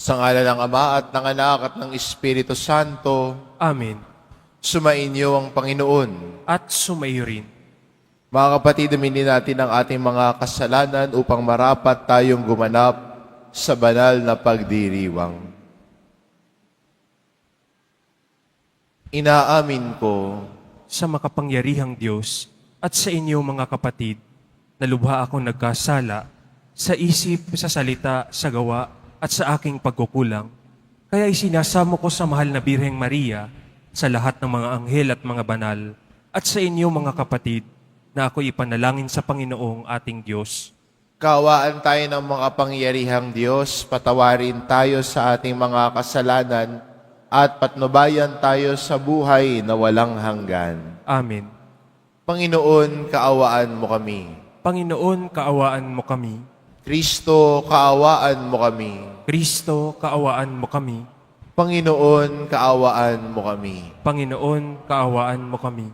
Sa ngalan ng Ama at ng Anak at ng Espiritu Santo, Amen. sumainyo ang Panginoon. At sumayo rin. Mga kapatid, aminin natin ang ating mga kasalanan upang marapat tayong gumanap sa banal na pagdiriwang. Inaamin ko Sa makapangyarihang Diyos at sa inyo mga kapatid, na lubha akong nagkasala sa isip, sa salita, sa gawa, at sa aking pagkukulang. Kaya isinasamo ko sa mahal na Birheng Maria, sa lahat ng mga anghel at mga banal, at sa inyo mga kapatid, na ako'y ipanalangin sa Panginoong ating Diyos. Kaawaan tayo ng mga pangyarihang Diyos, patawarin tayo sa ating mga kasalanan, at patnubayan tayo sa buhay na walang hanggan. Amen. Panginoon, kaawaan mo kami. Panginoon, kaawaan mo kami. Kristo, kaawaan mo kami. Kristo, kaawaan mo kami. Panginoon, kaawaan mo kami. Panginoon, kaawaan mo kami.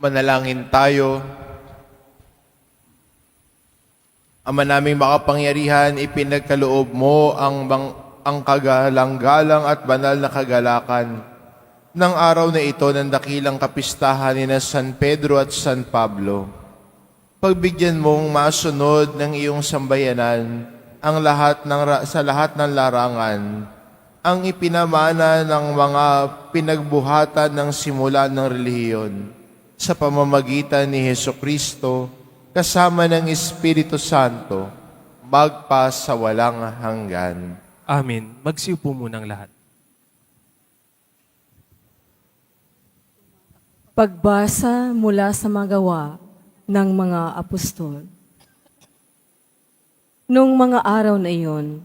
Manalangin tayo. Ama naming makapangyarihan, ipinagkaloob mo ang kagalang-galang at banal na kagalakan ng araw na ito ng dakilang kapistahan ni na San Pedro at San Pablo. Pagbigyan mong masunod ng iyong sambayanan ang sa lahat ng larangan, ang ipinamana ng mga pinagbuhatan ng simula ng relihiyon sa pamamagitan ni Hesukristo kasama ng Espiritu Santo, magpa sa walang hanggan. Amen. Magsiupo munang lahat. Pagbasa mula sa mga gawa ng mga apostol. Noong mga araw na iyon,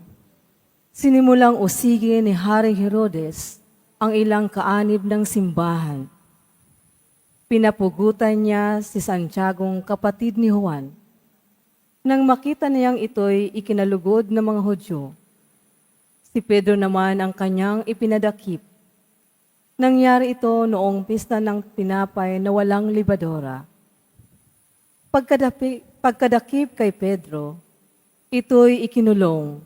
sinimulang usigin ni Haring Herodes ang ilang kaanib ng simbahan. Pinapugutan niya si Santiagong kapatid ni Juan. Nang makita niyang ito'y ikinalugod ng mga Hudyo, si Pedro naman ang kanyang ipinadakip. Nangyari ito noong pista ng tinapay na walang libadora. Pagkadakip kay Pedro, ito'y ikinulong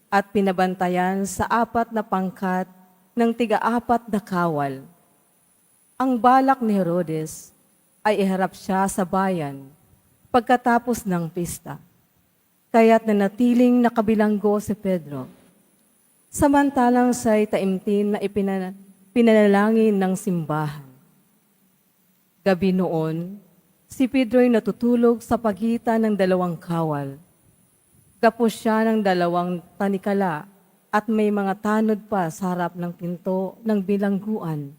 at pinabantayan sa 4 na pangkat ng tiga-4 na kawal. Ang balak ni Herodes ay iharap siya sa bayan pagkatapos ng pista, kaya't nanatiling nakabilanggo si Pedro. Samantalang siya'y taimtim na pinanalangin ng simbahan. Gabi noon, si Pedro'y natutulog sa pagitan ng 2 kawal. Gapos siya ng 2 tanikala at may mga tanod pa sa harap ng pinto ng bilangguan.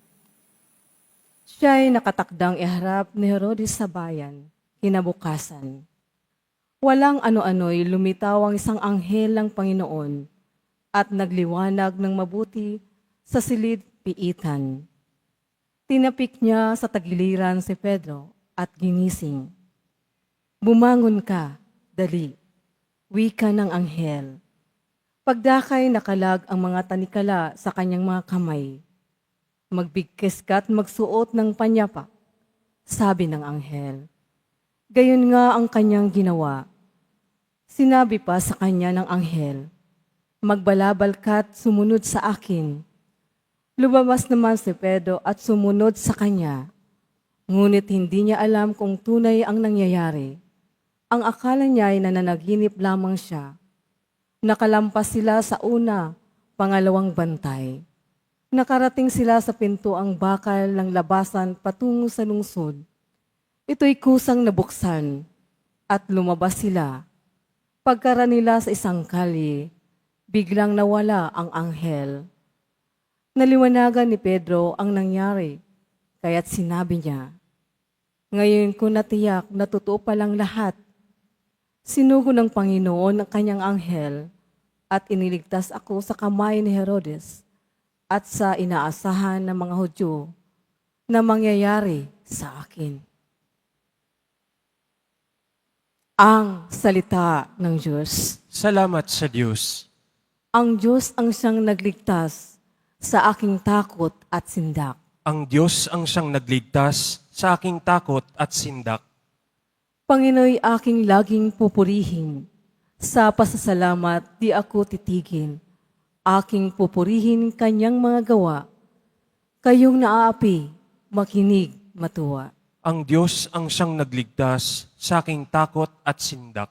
Siya'y nakatakdang iharap ni Herodes sa bayan, kinabukasan. Walang ano-ano'y lumitaw ang isang anghel ng Panginoon at nagliwanag ng mabuti sa silid piitan. Tinapik niya sa tagiliran si Pedro at ginising. Bumangon ka, dali, wika ng anghel. Pagdakay nakalag ang mga tanikala sa kanyang mga kamay. Magbigkis ka at magsuot ng panyapak, sabi ng anghel. Gayon nga ang kanyang ginawa. Sinabi pa sa kanya ng anghel, magbalabal ka at sumunod sa akin. Lumabas naman si Pedro at sumunod sa kanya. Ngunit hindi niya alam kung tunay ang nangyayari. Ang akala niya ay nananaginip lamang siya. Nakalampas sila sa una, pangalawang bantay. Nakarating sila sa pintuang bakal ng labasan patungo sa lungsod. Ito'y kusang nabuksan at lumabas sila. Pagkara nila sa isang kalye, biglang nawala ang anghel. Naliwanagan ni Pedro ang nangyari, kaya't sinabi niya, ngayon ko natiyak na totoo palang lahat. Sinugo ng Panginoon ang kanyang anghel at iniligtas ako sa kamay ni Herodes at sa inaasahan ng mga Hudyo na mangyayari sa akin. Ang salita ng Diyos. Salamat sa Diyos. Ang Diyos ang siyang nagligtas sa aking takot at sindak. Ang Diyos ang siyang nagligtas sa aking takot at sindak. Panginooy aking laging pupurihin. Sa pasasalamat di ako titigil. Aking pupurihin kanyang mga gawa. Kayong naaapi, makinig, matuwa. Ang Diyos ang siyang nagligtas sa aking takot at sindak.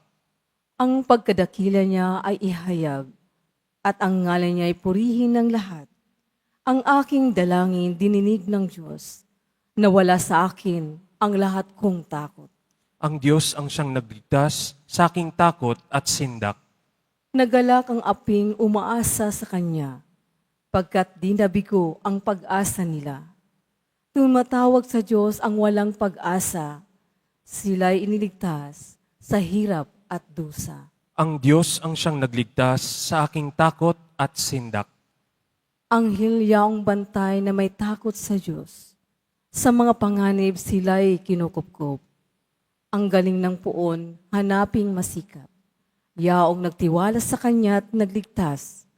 Ang pagkadakila niya ay ihayag, at ang ngalan niya ay purihin ng lahat. Ang aking dalangin dininig ng Diyos, nawala sa akin ang lahat kong takot. Ang Diyos ang siyang nagligtas sa aking takot at sindak. Nagalak ang aping umaasa sa Kanya, pagkat di nabigo ang pag-asa nila. Tumatawag sa Diyos ang walang pag-asa, sila'y iniligtas sa hirap at dusa. Ang Diyos ang siyang nagligtas sa aking takot at sindak. Anghel yaong bantay na may takot sa Diyos. Sa mga panganib sila'y kinukupkup. Ang galing ng puon, hanaping masikap. Yaong nagtiwala sa Kanya at nagligtas,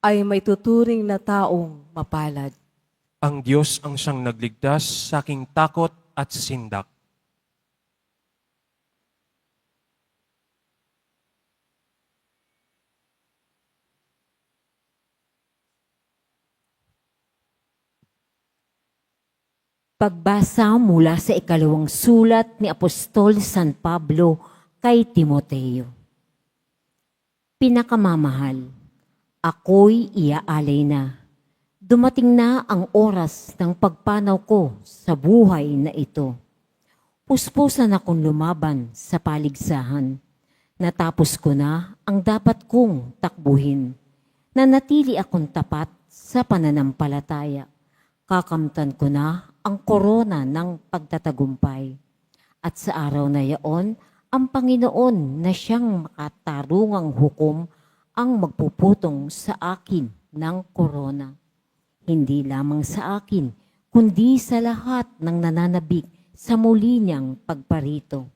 ay may tuturing na taong mapalad. Ang Diyos ang siyang nagligtas sa aking takot at sindak. Pagbasa mula sa ikalawang sulat ni Apostol San Pablo kay Timoteo. Pinakamamahal, ako'y iaalay na. Dumating na ang oras ng pagpanaw ko sa buhay na ito. Puspusan akong lumaban sa paligsahan. Natapos ko na ang dapat kong takbuhin. Nanatili akong tapat sa pananampalataya. Kakamtan ko na ang korona ng pagtatagumpay. At sa araw na yaon, ang Panginoon na siyang makatarungang hukom ang magpuputong sa akin ng korona. Hindi lamang sa akin, kundi sa lahat ng nananabik sa muli niyang pagparito.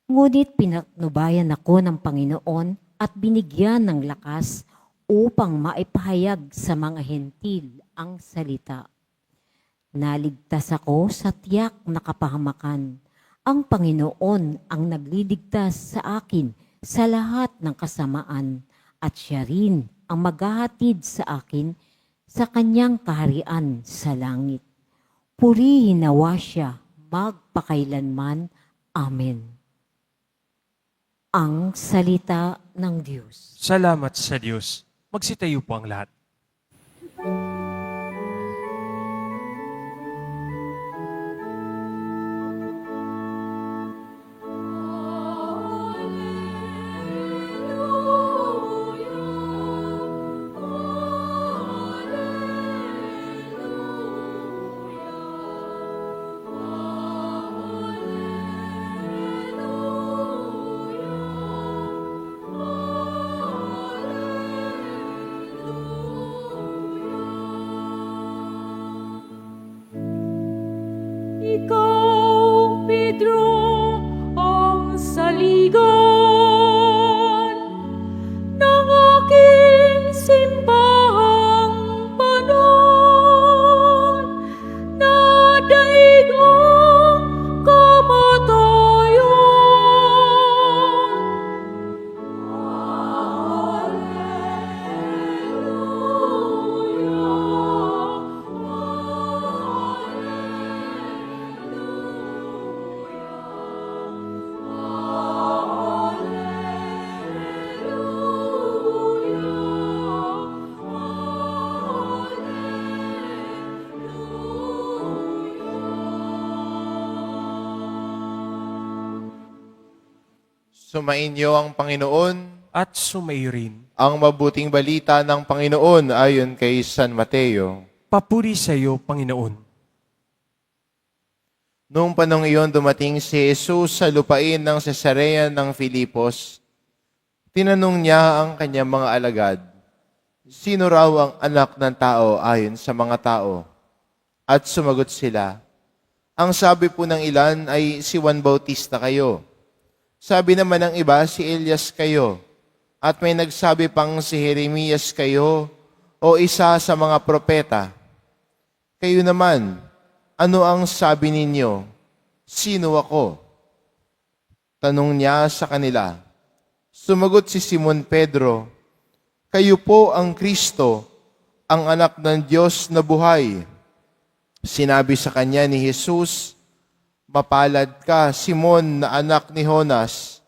Ngunit pinaknubayan ako ng Panginoon at binigyan ng lakas upang maipahayag sa mga hentil ang salita. Naligtas ako sa tiyak na kapahamakan. Ang Panginoon ang nagliligtas sa akin sa lahat ng kasamaan at siya rin ang maghahatid sa akin sa kanyang kaharian sa langit. Purihin nawa siya magpakailanman. Amen. Ang salita ng Diyos. Salamat sa Diyos. Magsitayo po ang lahat. Ikaw, Pedro, ang saligan ng aking simbahang panon na daig ang kamatayan. Sumainyo ang Panginoon. At sumairin. Ang mabuting balita ng Panginoon ayon kay San Mateo. Papuri sa iyo, Panginoon. Noong panong iyon dumating si Jesus sa lupain ng Cesarea ng Filipos. Tinanong niya ang kanyang mga alagad, sino raw ang anak ng tao ayon sa mga tao? At sumagot sila, ang sabi po ng ilan ay si Juan Bautista kayo. Sabi naman ng iba, si Elias kayo. At may nagsabi pang si Jeremias kayo o isa sa mga propeta. Kayo naman, ano ang sabi ninyo? Sino ako? Tanong niya sa kanila. Sumagot si Simon Pedro, kayo po ang Kristo, ang anak ng Diyos na buhay. Sinabi sa kanya ni Jesus, mapalad ka, Simon na anak ni Jonas,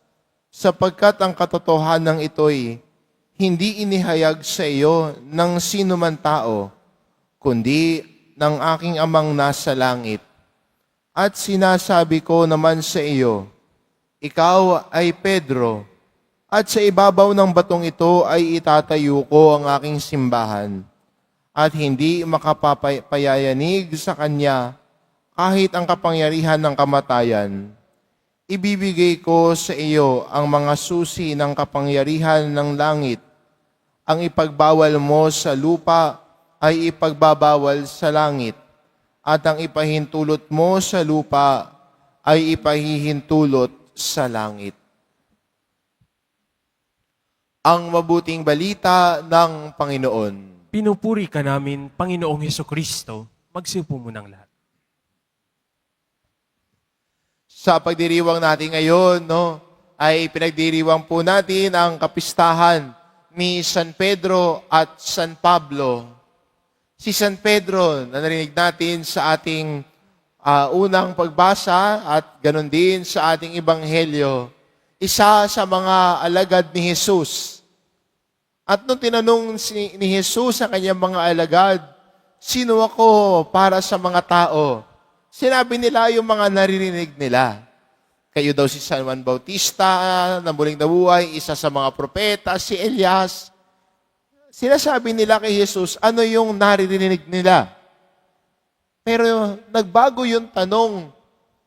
sapagkat ang katotohanan ito'y hindi inihayag sa iyo ng sino man tao, kundi ng aking amang nasa langit. At sinasabi ko naman sa iyo, ikaw ay Pedro, at sa ibabaw ng batong ito ay itatayo ko ang aking simbahan, at hindi makapapayayanig sa kanya kahit ang kapangyarihan ng kamatayan. Ibibigay ko sa iyo ang mga susi ng kapangyarihan ng langit. Ang ipagbawal mo sa lupa ay ipagbabawal sa langit, at ang ipahintulot mo sa lupa ay ipahihintulot sa langit. Ang mabuting balita ng Panginoon. Pinupuri ka namin, Panginoong Hesukristo. Magsiupo mo ng lahat. Sa pagdiriwang natin ngayon, ay pinagdiriwang po natin ang kapistahan ni San Pedro at San Pablo. Si San Pedro, na narinig natin sa ating unang pagbasa at ganon din sa ating ebanghelyo, isa sa mga alagad ni Jesus. At nung tinanong ni Jesus sa kanyang mga alagad, sino ako para sa mga tao? Sinabi nila yung mga naririnig nila. Kayo daw si San Juan Bautista, na muling nabuhay, isa sa mga propeta, si Elias. Sinasabi nila kay Jesus, ano yung naririnig nila? Pero nagbago yung tanong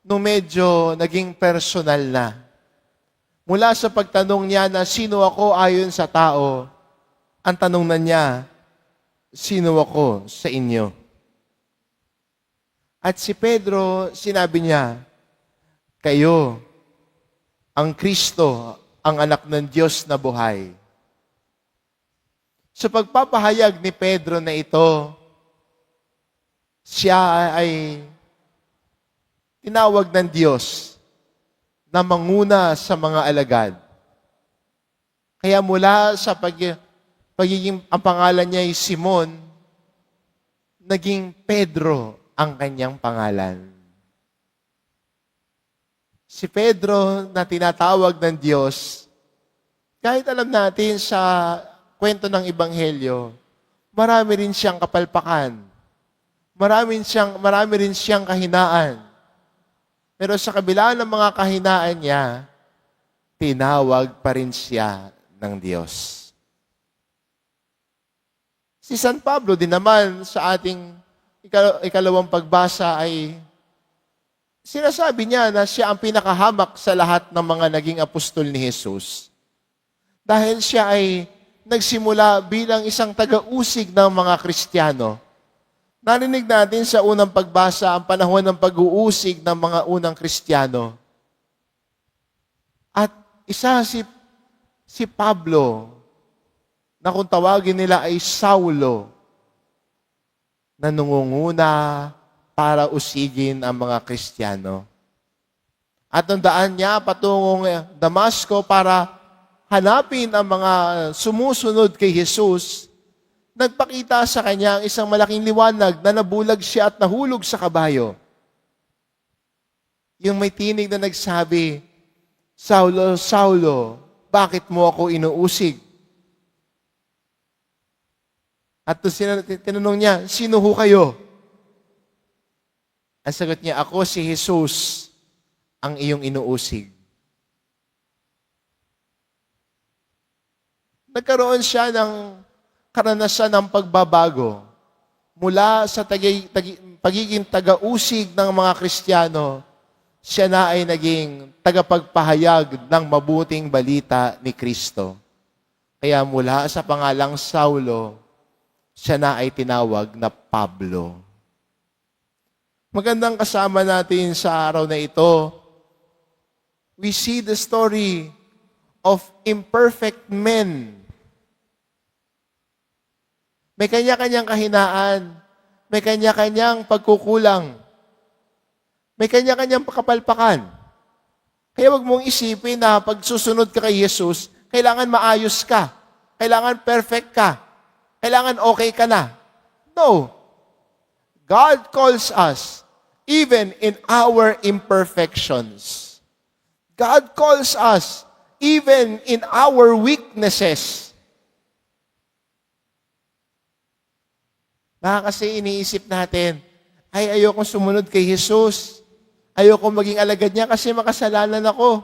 nung medyo naging personal na. Mula sa pagtanong niya na sino ako ayon sa tao, ang tanong na niya, sino ako sa inyo? At si Pedro, sinabi niya, kayo, ang Kristo, ang anak ng Diyos na buhay. Sa pagpapahayag ni Pedro na ito, siya ay tinawag ng Diyos na manguna sa mga alagad. Kaya mula sa pagiging, ang pangalan niya ay Simon, naging Pedro ang kanyang pangalan. Si Pedro na tinatawag ng Diyos, kahit alam natin sa kwento ng Ebanghelyo, marami rin siyang kapalpakan. Marami rin siyang kahinaan. Pero sa kabila ng mga kahinaan niya, tinawag pa rin siya ng Diyos. Si San Pablo din naman sa ating ikalawang pagbasa ay sinasabi niya na siya ang pinakahamak sa lahat ng mga naging apostol ni Jesus. Dahil siya ay nagsimula bilang isang taga-usig ng mga Kristiyano. Narinig natin sa unang pagbasa ang panahon ng pag-uusig ng mga unang Kristiyano. At isa si Pablo, na kung tawagin nila ay Saulo, na nungunguna para usigin ang mga Kristiyano. At ang daan niya patungong Damasco para hanapin ang mga sumusunod kay Jesus, nagpakita sa kanya ang isang malaking liwanag na nabulag siya at nahulog sa kabayo. Yung may tinig na nagsabi, Saulo, Saulo, bakit mo ako inuusig? At tinanong niya, sino ho kayo? Ang sagot niya, ako si Jesus, ang iyong inuusig. Nagkaroon siya ng karanasan ng pagbabago mula sa pagiging taga-usig ng mga Kristiyano, siya na ay naging tagapagpahayag ng mabuting balita ni Kristo. Kaya mula sa pangalang Saulo, siya na ay tinawag na Pablo. Magandang kasama natin sa araw na ito, we see the story of imperfect men. May kanya-kanyang kahinaan, may kanya-kanyang pagkukulang, may kanya-kanyang kapalpakan. Kaya wag mong isipin na pag susunod ka kay Jesus, kailangan maayos ka, kailangan perfect ka, kailangan okay ka na. No. God calls us even in our imperfections. God calls us even in our weaknesses. Baka kasi iniisip natin, ay ayokong sumunod kay Jesus. Ayokong maging alagad niya kasi makasalanan ako.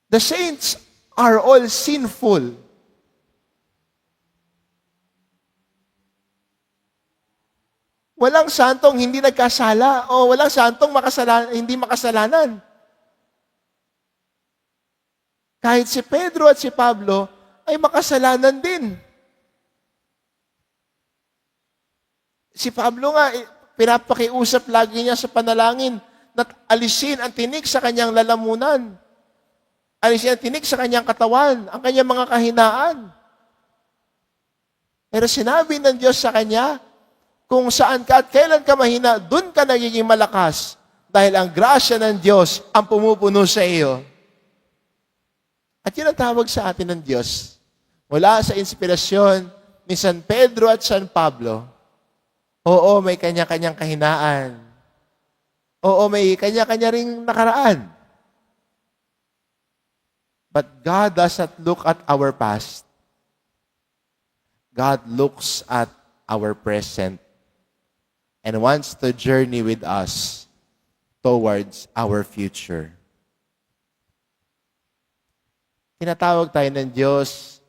The saints are all sinful. Walang santong hindi nagkasala o walang santong hindi makasalanan. Kahit si Pedro at si Pablo ay makasalanan din. Si Pablo nga, pinapakiusap lagi niya sa panalangin na alisin ang tinik sa kanyang lalamunan. Alisin ang tinik sa kanyang katawan, ang kanyang mga kahinaan. Pero sinabi ng Diyos sa kanya, kung saan ka at kailan ka mahina, dun ka nagiging malakas dahil ang grasya ng Diyos ang pumupuno sa iyo. At yun ang tawag sa atin ng Diyos. Mula sa inspirasyon ni San Pedro at San Pablo, oo, may kanya-kanyang kahinaan. Oo, may kanya-kanya ring nakaraan. But God does not look at our past. God looks at our present and wants to journey with us towards our future. Tinatawag tayo ng Diyos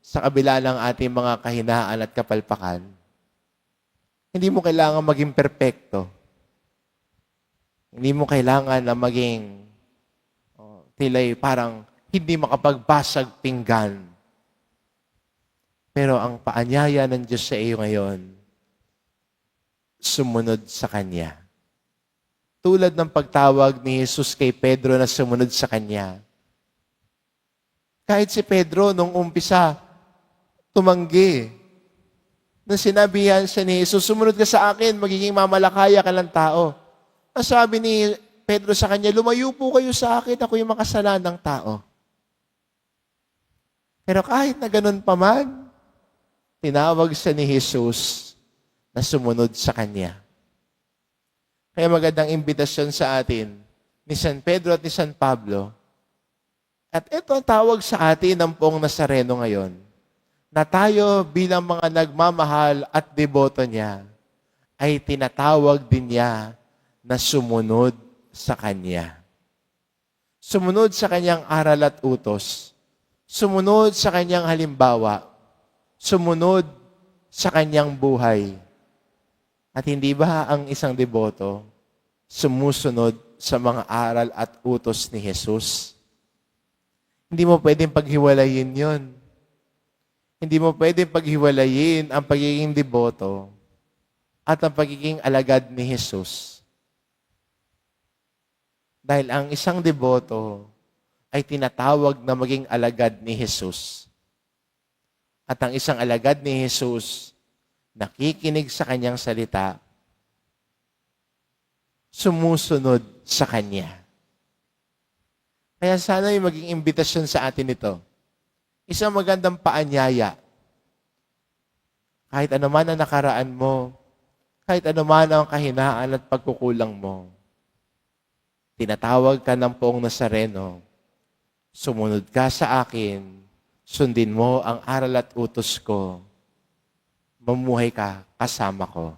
sa kabila ng ating mga kahinaan at kapalpakan. Hindi mo kailangan maging perpekto. Hindi mo kailangan na maging tila'y parang hindi makapagbasag pinggan. Pero ang paanyaya ng Diyos sa iyo ngayon, sumunod sa Kanya. Tulad ng pagtawag ni Jesus kay Pedro na sumunod sa Kanya. Kahit si Pedro, nung umpisa, tumanggi. Nung sinabihan siya ni Jesus, sumunod ka sa akin, magiging mamalakaya ka ng tao. Ang sabi ni Pedro sa kanya, lumayo po kayo sa akin, ako yung makasalanang tao. Pero kahit na ganun pa man, tinawag siya ni Jesus na sumunod sa Kanya. Kaya magandang imbitasyon sa atin ni San Pedro at ni San Pablo. At ito ang tawag sa atin ng Poong Nazareno ngayon, na tayo bilang mga nagmamahal at deboto niya, ay tinatawag din niya na sumunod sa Kanya. Sumunod sa Kanyang aral at utos. Sumunod sa Kanyang halimbawa. Sumunod sa Kanyang buhay. At hindi ba ang isang deboto sumusunod sa mga aral at utos ni Jesus? Hindi mo pwedeng paghiwalayin yon. Hindi mo pwedeng paghiwalayin ang pagiging deboto at ang pagiging alagad ni Jesus. Dahil ang isang deboto ay tinatawag na maging alagad ni Jesus. At ang isang alagad ni Jesus, nakikinig sa Kanyang salita, sumusunod sa Kanya. Kaya sana yung maging imbitasyon sa atin ito. Isang magandang paanyaya. Kahit anuman ang nakaraan mo, kahit anuman ang kahinaan at pagkukulang mo, tinatawag ka ng Poong Nazareno, sumunod ka sa akin, sundin mo ang aral at utos ko, mamuhay ka kasama ko.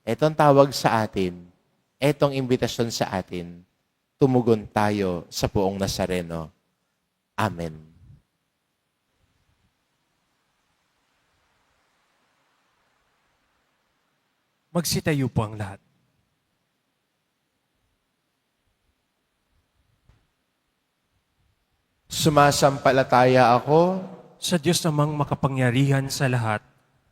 Etong tawag sa atin, etong imbitasyon sa atin, tumugon tayo sa Poong Nazareno. Amen. Magsitayo po ang lahat. Sumasampalataya ako Sa Diyos namang makapangyarihan sa lahat,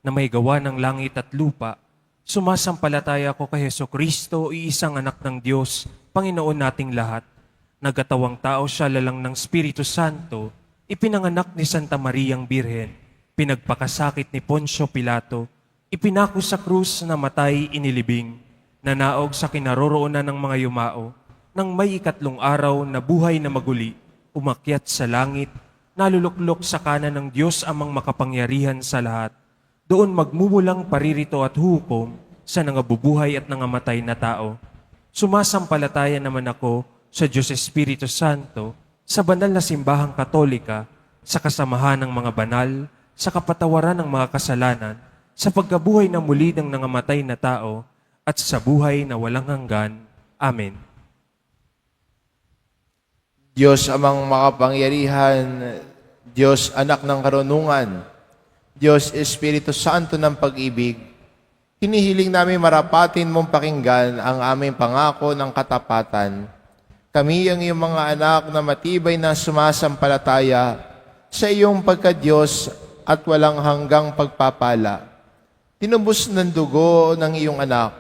na may gawa ng langit at lupa, sumasampalataya ako kay Jesucristo, iisang anak ng Diyos, Panginoon nating lahat. Nagatawang tao siya lalang ng Espiritu Santo, ipinanganak ni Santa Mariang Birhen, pinagpakasakit ni Poncio Pilato, ipinako sa krus na matay inilibing, nanaog sa kinaroroonan ng mga yumao, nang may ikatlong araw na buhay na maguli, umakyat sa langit, naluluklok sa kanan ng Diyos amang makapangyarihan sa lahat. Doon magmumulang paririto at hukom sa nangabubuhay at nangamatay na tao. Sumasampalataya naman ako sa Diyos Espiritu Santo, sa banal na simbahang katolika, sa kasamahan ng mga banal, sa kapatawaran ng mga kasalanan, sa pagkabuhay na muli ng nangamatay na tao, at sa buhay na walang hanggan. Amen. Diyos amang makapangyarihan, Diyos anak ng karunungan, Diyos Espiritu Santo ng pag-ibig, hinihiling namin marapatin mong pakinggan ang aming pangako ng katapatan. Kami ang iyong mga anak na matibay na sumasampalataya sa iyong pagka-Diyos at walang hanggang pagpapala. Tinubos ng dugo ng iyong anak,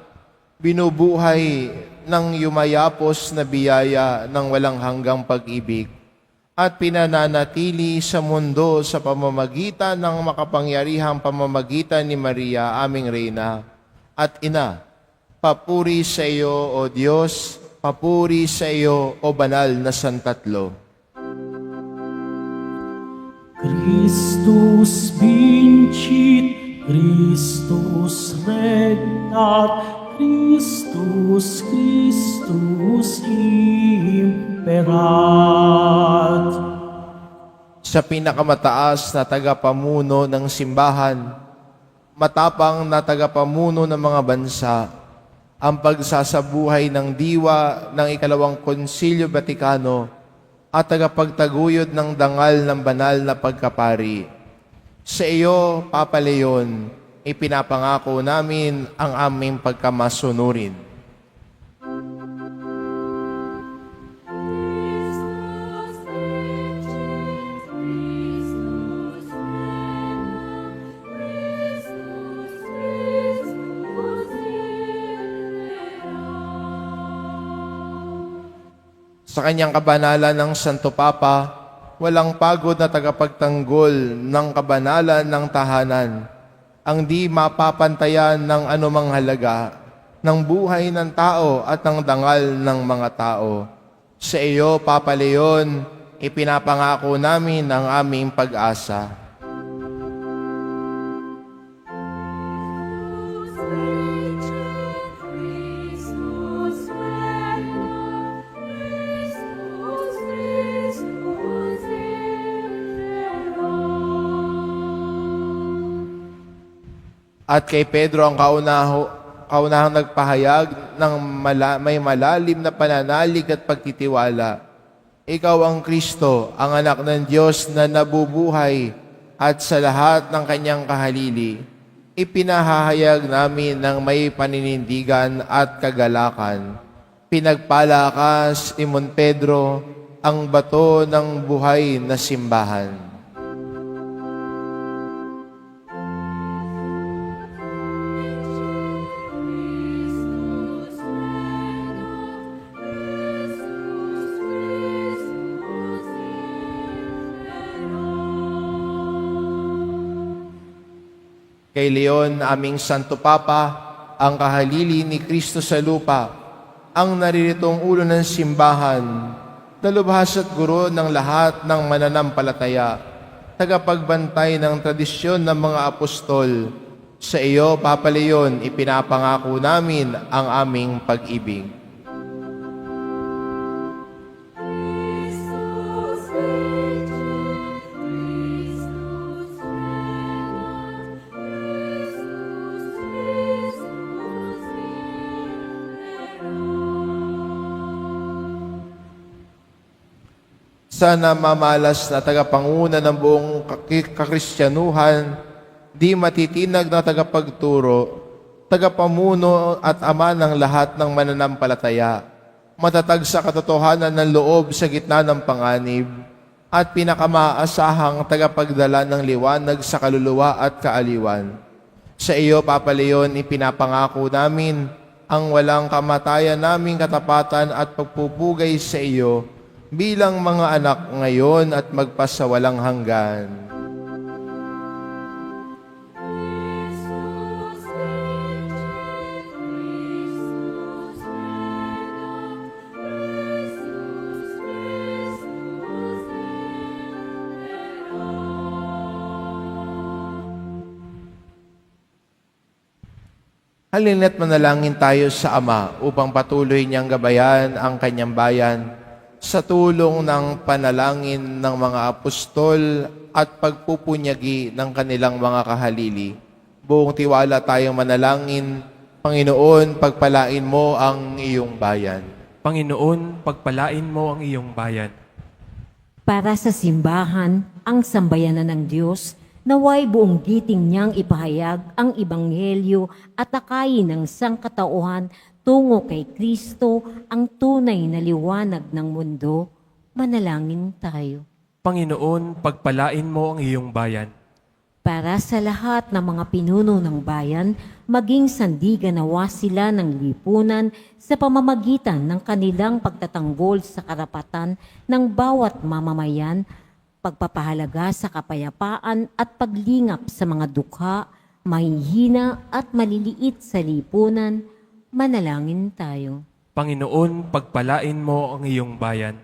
binubuhay ng yumayapos na biyaya ng walang hanggang pag-ibig, at pinananatili sa mundo sa pamamagitan ng makapangyarihang pamamagitan ni Maria, aming Reyna at Ina. Papuri sa iyo, O Diyos, papuri sa iyo, O Banal na Santatlo. Christus vincit, Christus regnat, Christus, Christus imperat. Sa pinakamataas na tagapamuno ng simbahan, matapang na tagapamuno ng mga bansa, ang pagsasabuhay ng diwa ng ikalawang Konsilyo Vatikano at tagapagtaguyod ng dangal ng banal na pagkapari. Sa iyo, Papa Leon, ipinapangako namin ang aming pagkamasunurin. Sa kanyang kabanalan ng Santo Papa, walang pagod na tagapagtanggol ng kabanalan ng tahanan, ang di mapapantayan ng anumang halaga ng buhay ng tao at ng dangal ng mga tao. Sa iyo, Papa Leon, ipinapangako namin ang aming pag-asa. At kay Pedro ang kaunahang nagpahayag ng may malalim na pananalig at pagtitiwala. Ikaw ang Kristo, ang anak ng Diyos na nabubuhay at sa lahat ng kanyang kahalili. Ipinahahayag namin ng may paninindigan at kagalakan. Pinagpala ka, Simon Pedro, ang bato ng buhay na simbahan. Kay Leon, aming Santo Papa, ang kahalili ni Kristo sa lupa, ang nariritong ulo ng simbahan, dalubhas at guro ng lahat ng mananampalataya, tagapagbantay ng tradisyon ng mga apostol. Sa iyo, Papa Leon, ipinapangako namin ang aming pag-ibig. Sana mamalas na tagapanguna ng buong kakristyanuhan, di matitinag na tagapagturo, tagapamuno at ama ng lahat ng mananampalataya, matatag sa katotohanan ng loob sa gitna ng panganib, at pinakamaasahang tagapagdala ng liwanag sa kaluluwa at kaaliwan. Sa iyo, Papa Leon, ipinapangako namin ang walang kamatayan naming katapatan at pagpupugay sa iyo, bilang mga anak ngayon at magpasawalang hanggan. Halina't manalangin tayo sa Ama upang patuloy niyang gabayan ang kanyang bayan sa tulong ng panalangin ng mga apostol at pagpupunyagi ng kanilang mga kahalili. Buong tiwala tayong manalangin, Panginoon, pagpalain mo ang iyong bayan. Panginoon, pagpalain mo ang iyong bayan. Para sa simbahan, ang sambayanan ng Diyos, naway buong giting niyang ipahayag ang ebanghelyo at akayin ng sangkatauhan tungo kay Kristo, ang tunay na liwanag ng mundo. Manalangin tayo. Panginoon, pagpalain mo ang iyong bayan. Para sa lahat ng mga pinuno ng bayan, maging sandigan nawa sila ng lipunan sa pamamagitan ng kanilang pagtatanggol sa karapatan ng bawat mamamayan, pagpapahalaga sa kapayapaan at paglingap sa mga dukha, mahihina at maliliit sa lipunan. Manalangin tayo. Panginoon, pagpalain mo ang iyong bayan.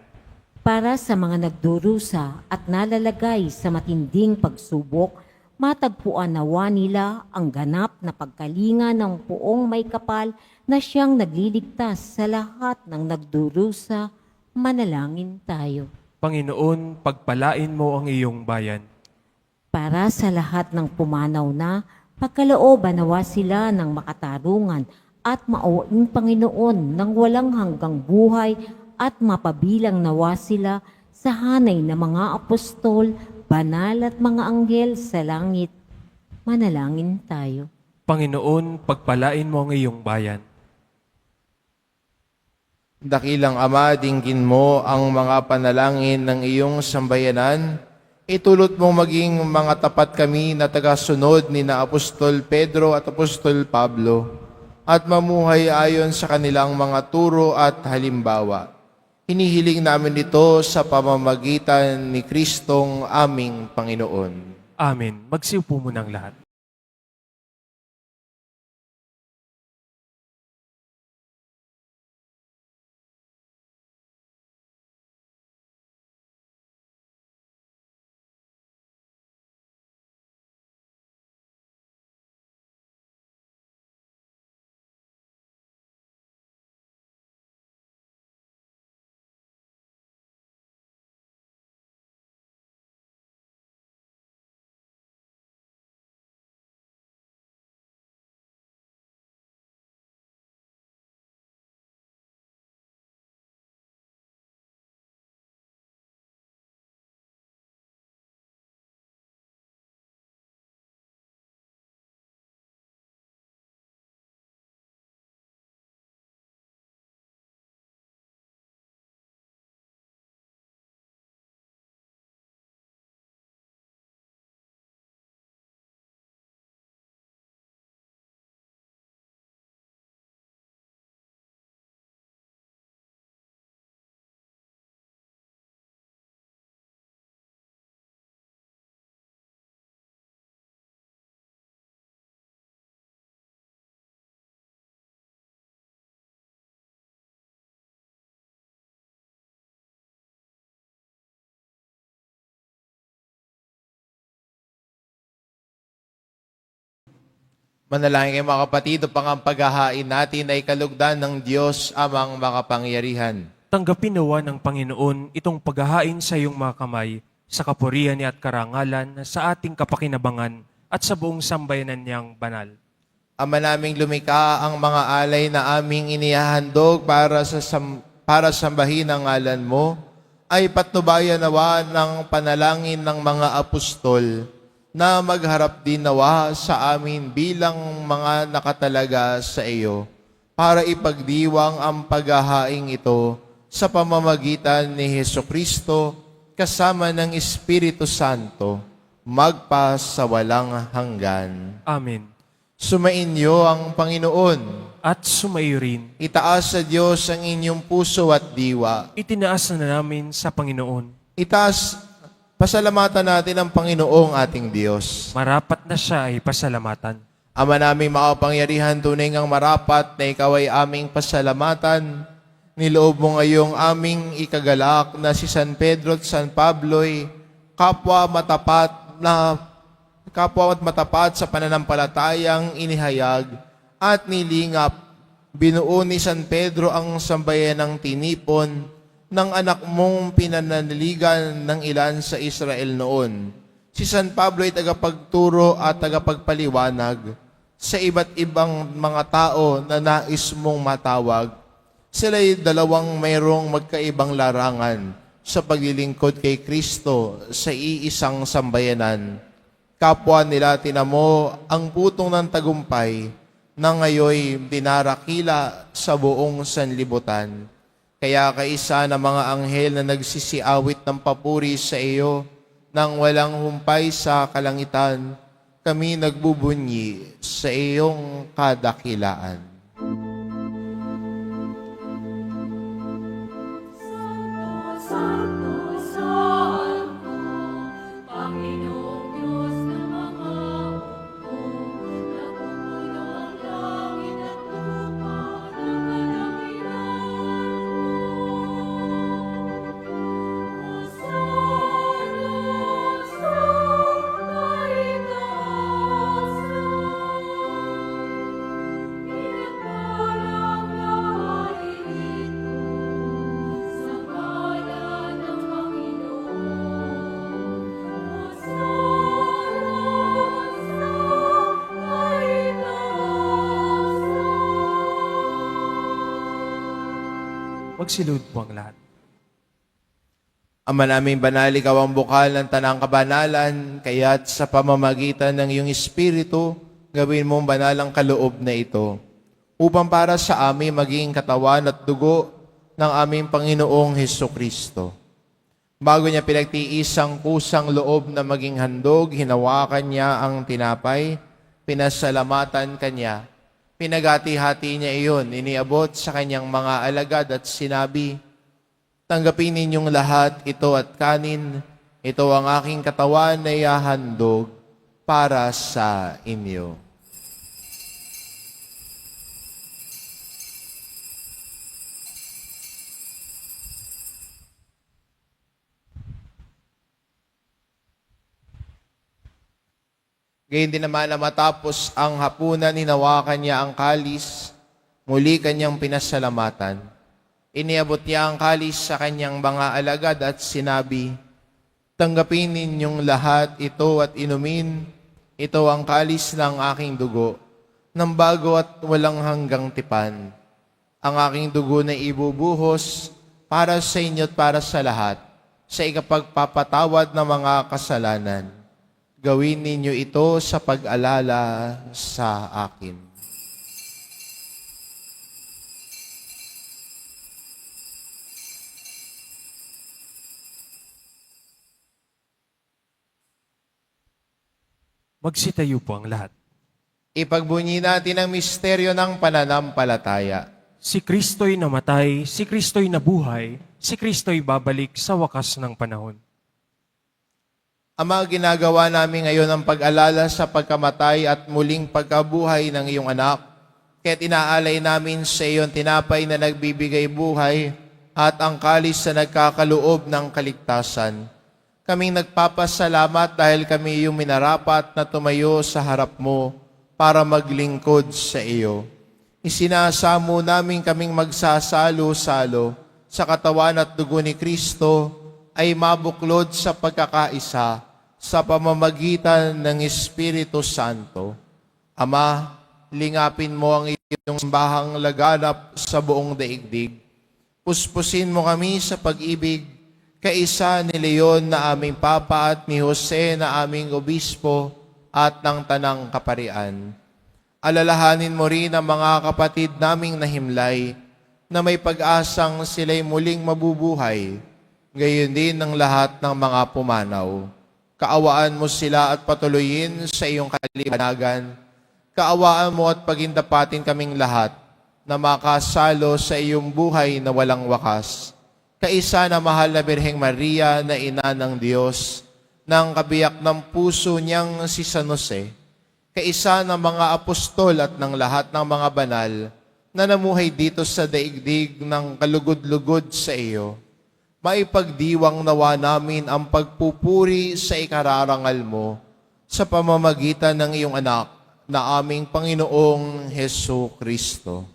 Para sa mga nagdurusa at nalalagay sa matinding pagsubok, matagpuan nawa nila ang ganap na pagkalinga ng Poong May Kapal na siyang nagliligtas sa lahat ng nagdurusa. Manalangin tayo. Panginoon, pagpalain mo ang iyong bayan. Para sa lahat ng pumanaw na, pagkalooban nawa sila ng makatarungan at mauwaing Panginoon ng walang hanggang buhay at mapabilang nawa sila sa hanay ng mga apostol, banal at mga anghel sa langit. Manalangin tayo. Panginoon, pagpalain mo ang iyong bayan. Dakilang Ama, dinggin mo ang mga panalangin ng iyong sambayanan. Itulot mo maging mga tapat kami na tagasunod ni na Apostol Pedro at Apostol Pablo at mamuhay ayon sa kanilang mga turo at halimbawa. Hinihiling namin ito sa pamamagitan ni Kristong aming Panginoon. Amen. Magsiupo mo ng lahat. Manalangin kayo mga kapatid, upang ang paghahain natin ay kalugdan ng Diyos amang makapangyarihan. Tanggapin nawa ng Panginoon itong paghahain sa iyong mga kamay sa kapurihan niya at karangalan sa ating kapakinabangan at sa buong sambayanan niyang banal. Ama naming lumikha, ang mga alay na aming inihahandog para sambahin ang ngalan mo, ay patnubayan nawa ng panalangin ng mga apostol na magharap din nawa sa amin bilang mga nakatalaga sa iyo para ipagdiwang ang paghahaing ito sa pamamagitan ni Hesukristo kasama ng Espiritu Santo magpa sa walang hanggan. Amen. Sumainyo ang Panginoon. At sumayo rin, Itaas sa Diyos ang inyong puso at diwa. itinaas na namin sa Panginoon. Pasalamatan natin ang Panginoong ating Diyos. Marapat na siya ay pasalamatan. Ama naming makapangyarihan, tunay ngang marapat na ikaw ay aming pasalamatan. Niloob mo ngayong aming ikagalak na si San Pedro at San Pablo'y kapwa at matapat sa pananampalatayang inihayag at nilingap. Binuo ni San Pedro ang sambayanang tinipon ng anak mong pinananiligan ng ilan sa Israel noon. Si San Pablo ay tagapagturo at tagapagpaliwanag sa iba't ibang mga tao na nais mong matawag. Sila'y dalawang mayroong magkaibang larangan sa paglilingkod kay Kristo sa iisang sambayanan. Kapwa nila tinamo ang putong ng tagumpay na ngayoy dinarakila sa buong sanlibutan. Kaya kaisa ng mga anghel na nagsisiawit ng papuri sa iyo nang walang humpay sa kalangitan, kami nagbubunyi sa iyong kadakilaan. Santo, Santo, Panginoong Diyos ng mga hukbo, napupuno ang langit at lupa ng kadakilaan mo. Hosanna sa kahit Magsilud po ang lahat. Ama naming banal, ikaw ang bukal ng tanang kabanalan, kaya't sa pamamagitan ng iyong Espiritu, gawin mong banal ang kaloob na ito, upang para sa amin maging katawan at dugo ng aming Panginoong Hesukristo. Bago niya pinagtiis ang kusang loob na maging handog, hinawakan niya ang tinapay, pinasalamatan kanya, pinagati-hati niya iyon, iniabot sa kanyang mga alagad at sinabi, tanggapin ninyong lahat ito at kanin, ito ang aking katawan na ihahandog para sa inyo. Gayun din naman na matapos ang hapunan, hinawakan niya ang kalis, muli kanyang pinasalamatan. Iniabot niya ang kalis sa kanyang mga alagad at sinabi, tanggapin ninyong lahat ito at inumin, ito ang kalis ng aking dugo, ng bago at walang hanggang tipan. Ang aking dugo na ibubuhos para sa inyo at para sa lahat, sa ikapagpapatawad ng mga kasalanan. Gawin ninyo ito sa pag-alala sa akin. Magsitayo po ang lahat. Ipagbunyi natin ang misteryo ng pananampalataya. Si Kristo'y namatay, si Kristo'y nabuhay, si Kristo'y babalik sa wakas ng panahon. Ama, ginagawa namin ngayon ang pag-alala sa pagkamatay at muling pagkabuhay ng iyong anak. Kaya't inaalay namin sa iyon tinapay na nagbibigay buhay at ang kalis na nagkakaloob ng kaligtasan. Kaming nagpapasalamat dahil kami iyong minarapat na tumayo sa harap mo para maglingkod sa iyo. Isinasamo namin kaming magsasalo-salo sa katawan at dugo ni Kristo ay mabuklod sa pagkakaisa sa pamamagitan ng Espiritu Santo. Ama, lingapin mo ang iyong simbahang laganap sa buong daigdig. Puspusin mo kami sa pag-ibig, kaisa ni Leon na aming Papa at ni Jose na aming Obispo at ng Tanang Kaparian. Alalahanin mo rin ang mga kapatid naming nahimlay na may pag-asang sila'y muling mabubuhay, gayon din ng lahat ng mga pumanaw. Kaawaan mo sila at patuloyin sa iyong kalibanagan. Kaawaan mo at pagindapatin kaming lahat na makasalo sa iyong buhay na walang wakas. Kaisa na mahal na Birheng Maria na ina ng Diyos, ng kabiyak ng puso niyang si San Jose, kaisa ng mga apostol at ng lahat ng mga banal na namuhay dito sa daigdig ng kalugod-lugod sa iyo. Maipagdiwang nawa namin ang pagpupuri sa ikararangal mo sa pamamagitan ng iyong anak na aming Panginoong Hesukristo.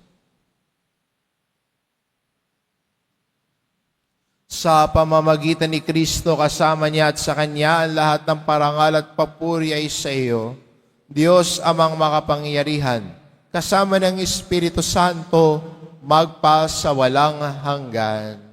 Sa pamamagitan ni Kristo, kasama niya at sa Kanya ang lahat ng parangal at papuri ay sa iyo, Diyos amang makapangyarihan, kasama ng Espiritu Santo, magpa sa walang hanggan.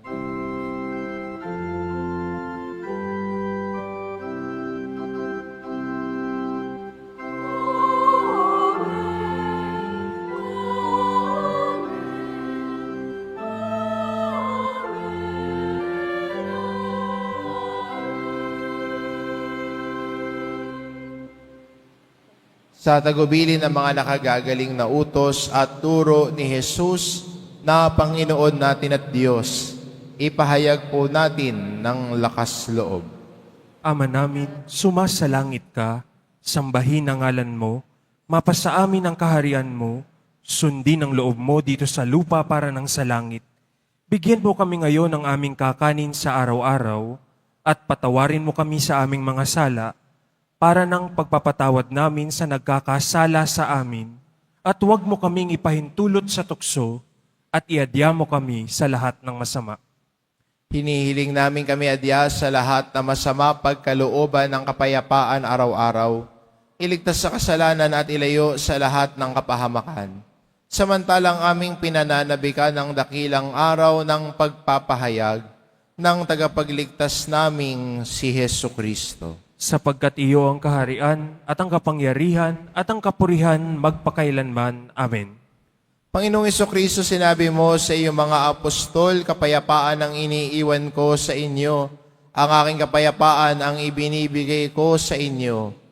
Sa tagubilin ng mga nakagagaling na utos at turo ni Jesus na Panginoon natin at Diyos, ipahayag po natin ng lakas loob. Ama namin, sumasalangit ka, sambahin ang ngalan mo, mapasa amin ang kaharian mo, sundin ang loob mo dito sa lupa para ng sa langit. Bigyan mo kami ngayon ng aming kakanin sa araw-araw at patawarin mo kami sa aming mga sala para ng pagpapatawad namin sa nagkakasala sa amin, at huwag mo kaming ipahintulot sa tukso, at iadya mo kami sa lahat ng masama. Hinihiling namin kami adya sa lahat na masama pagkalooban ng kapayapaan araw-araw, iligtas sa kasalanan at ilayo sa lahat ng kapahamakan. samantalang aming pinananabikan ang dakilang araw ng pagpapahayag ng tagapagligtas naming si Hesu Kristo. Sapagkat iyo ang kaharian at ang kapangyarihan at ang kapurihan magpakailanman. Amen. Panginoong Kristo, sinabi mo sa iyong mga apostol, kapayapaan ang iniiwan ko sa inyo, ang aking kapayapaan ang ibinibigay ko sa inyo.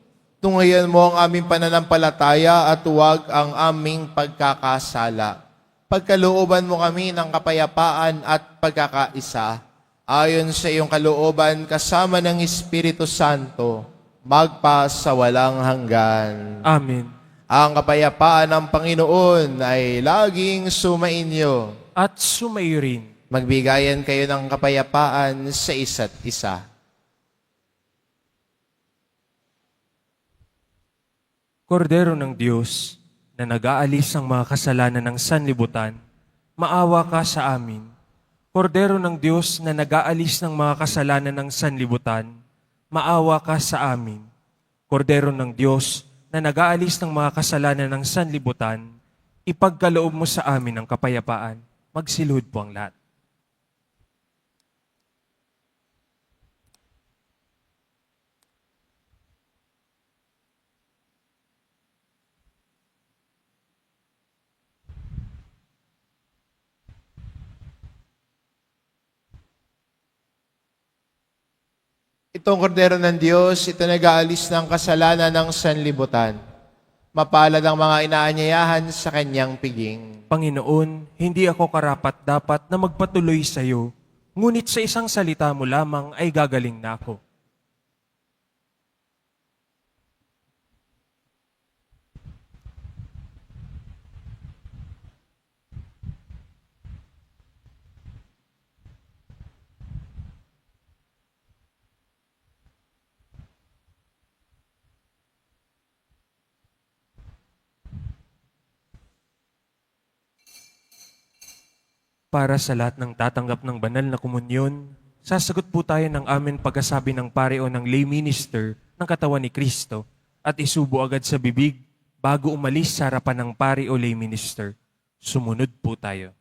Tunghayan mo ang aming pananampalataya at huwag ang aming pagkakasala. Pagkalooban mo kami ng kapayapaan at pagkakaisa, ayon sa iyong kalooban kasama ng Espiritu Santo, magpa sa walang hanggan. Amen. Ang kapayapaan ng Panginoon ay laging sumainyo. At sumayo rin. Magbigayan kayo ng kapayapaan sa isa't isa. Kordero ng Diyos, na nag-aalis ang mga kasalanan ng sanlibutan, maawa ka sa amin. Kordero ng Diyos na nag-aalis ng mga kasalanan ng sanlibutan, maawa ka sa amin. Kordero ng Diyos na nag-aalis ng mga kasalanan ng sanlibutan, ipagkaloob mo sa amin ang kapayapaan. Magsilhod po ang lahat. Itong kordero ng Diyos, ito nag-aalis ng kasalanan ng sanlibutan. Mapalad ang mga inaanyayahan sa kanyang piging. Panginoon, hindi ako karapat-dapat na magpatuloy sa iyo, ngunit sa isang salita mo lamang ay gagaling na ako. Para sa lahat ng tatanggap ng banal na komunyon, sasagot po tayo ng amin pagkasabi ng pareo ng lay minister ng katawan ni Kristo at isubo agad sa bibig bago umalis sa harapan ng pari o lay minister. Sumunod po tayo.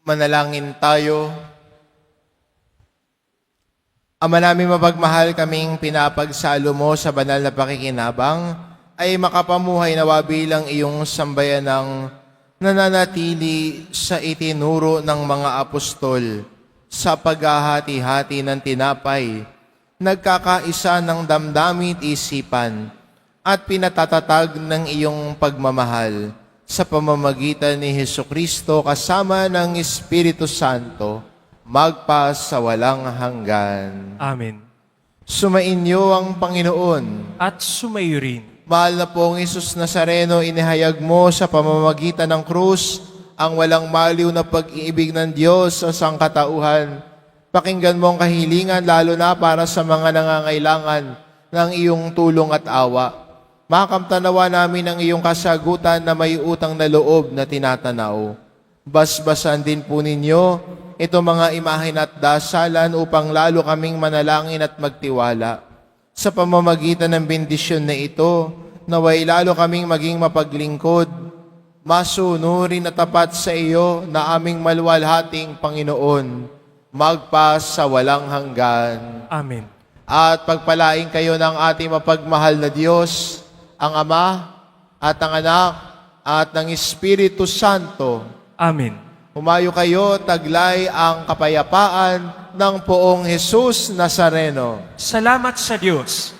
Manalangin tayo. Ama namin mapagmahal, kaming pinapagsalo mo sa banal na pakikinabang ay makapamuhay nawa bilang iyong sambayanang nananatili sa itinuro ng mga apostol sa paghahati-hati ng tinapay, nagkakaisa ng damdamit isipan at pinatatatag ng iyong pagmamahal sa pamamagitan ni Hesukristo kasama ng Espiritu Santo, magpa sa walang hanggan. Amen. Sumainyo ang Panginoon. At sumayo rin. Mahal na pong Isus Nazareno, inihayag mo sa pamamagitan ng krus ang walang maliw na pag-iibig ng Diyos sa sangkatauhan. Pakinggan mo ang kahilingan lalo na para sa mga nangangailangan ng iyong tulong at awa. Makamtanawa namin ang iyong kasagutan na may utang na loob na tinatanaw. Basbasan din po ninyo ito mga imahin at dasalan upang lalo kaming manalangin at magtiwala. Sa pamamagitan ng bendisyon na ito, naway lalo kaming maging mapaglingkod, masunurin at tapat sa iyo na aming maluwalhating Panginoon, magpa sa walang hanggan. Amen. At pagpalain kayo ng ating mapagmahal na Diyos, ang Ama at ang Anak at ng Espiritu Santo. Amen. Humayo kayo, taglay ang kapayapaan ng poong Jesus Nazareno. Salamat sa Diyos.